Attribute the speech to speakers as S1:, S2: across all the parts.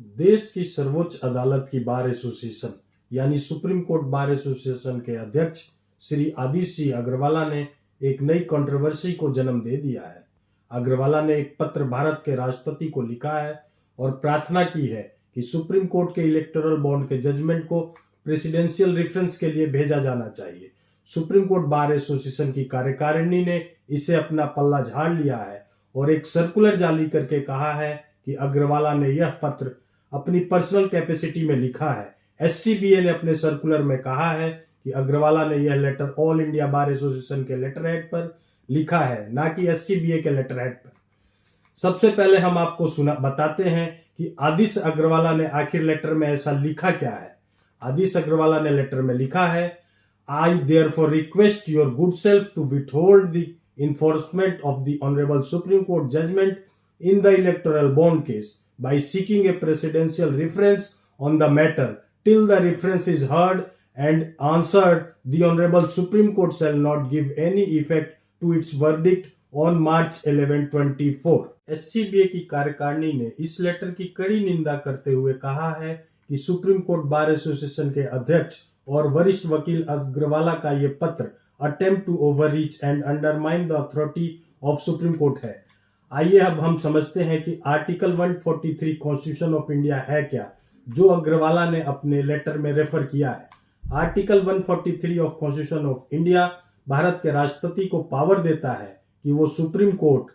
S1: देश की सर्वोच्च अदालत की बार एसोसिएशन यानी सुप्रीम कोर्ट बार एसोसिएशन के अध्यक्ष श्री आदित्य सिंह अग्रवाला ने एक नई कंट्रोवर्सी को जन्म दे दिया है। अग्रवाला ने एक पत्र भारत के राष्ट्रपति को लिखा है और प्रार्थना की है कि सुप्रीम कोर्ट के इलेक्टोरल बॉन्ड के जजमेंट को प्रेसिडेंशियल रेफरेंस के लिए भेजा जाना चाहिए। सुप्रीम कोर्ट बार एसोसिएशन की कार्यकारिणी ने इसे अपना पल्ला झाड़ लिया है और एक सर्कुलर जारी करके कहा है कि अग्रवाला ने यह पत्र अपनी पर्सनल कैपेसिटी में लिखा है। एससीबीए ने अपने सर्कुलर में कहा है कि अग्रवाला ने यह letter All India Bar Association के लेटर हेड पर लिखा है, ना कि एससीबीए के लेटर हेड पर। सबसे पहले हम आपको बताते हैं कि आदित्य अग्रवाला ने आखिर लेटर में ऐसा लिखा क्या है। आदित्य अग्रवाला ने लेटर में लिखा है, I therefore request your good self to withhold the enforcement of the Honorable Supreme Court judgment in the electoral bond case by seeking a presidential reference on the matter till the reference is heard and answered. The Honorable Supreme Court shall not give any effect to its verdict on March 11, 2024. SCBA की कार्यकारिणी ने इस letter की कड़ी निंदा करते हुए कहा है कि सुप्रीम कोर्ट बार एसोसिएशन के अध्यक्ष और वरिष्ठ वकील अग्रवाला का ये पत्र attempt to overreach and undermine the authority of Supreme Court है। आइए अब हम समझते हैं कि आर्टिकल 143 कॉन्स्टिट्यूशन ऑफ इंडिया है क्या, जो अग्रवाला ने अपने लेटर में रेफर किया है। Article 143 of constitution of India Bharat के राष्ट्रपति को पावर देता है कि वो सुप्रीम कोर्ट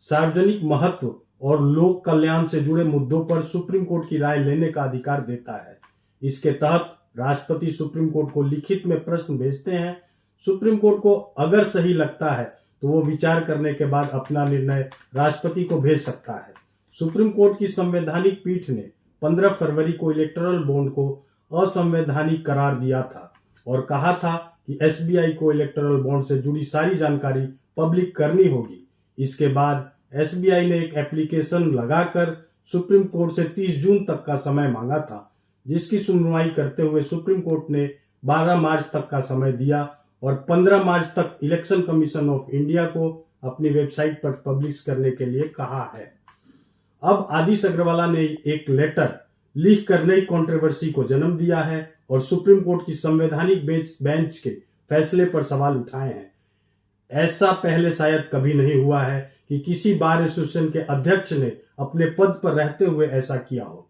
S1: सार्वजनिक महत्व और लोक कल्याण से जुड़े मुद्दों पर सुप्रीम कोर्ट की राय लेने का अधिकार देता है। इसके तहत राष्ट्रपति सुप्रीम कोर्ट को लिखित में प्रश्न भेजते हैं। सुप्रीम कोर्ट को अगर सही लगता है तो वो विचार करने के बाद अपना निर्णय राष्ट्रपति को भेज सकता है। सुप्रीम कोर्ट की संवैधानिक पीठ ने 15 फरवरी को इलेक्टोरल बॉन्ड को असंवैधानिक करार दिया था और कहा था कि एसबीआई को इलेक्टोरल बॉन्ड से जुड़ी सारी जानकारी पब्लिक करनी होगी। इसके बाद एसबीआई ने एक एप्लीकेशन लगाकर सुप्रीम कोर्ट से 30 जून तक का समय मांगा था, जिसकी सुनवाई करते हुए सुप्रीम कोर्ट ने 12 मार्च तक का समय दिया और 15 मार्च तक इलेक्शन कमीशन ऑफ इंडिया को अपनी वेबसाइट पर पब्लिश करने के लिए कहा है। अब आदित्य अग्रवाला ने एक लेटर लिख कर नई कंट्रोवर्सी को जन्म दिया है और सुप्रीम कोर्ट की संवैधानिक बेंच के फैसले पर सवाल उठाए हैं। ऐसा पहले शायद कभी नहीं हुआ है कि किसी बार एसोसिएशन के अध्यक्ष ने अपने पद पर रहते हुए ऐसा किया हो।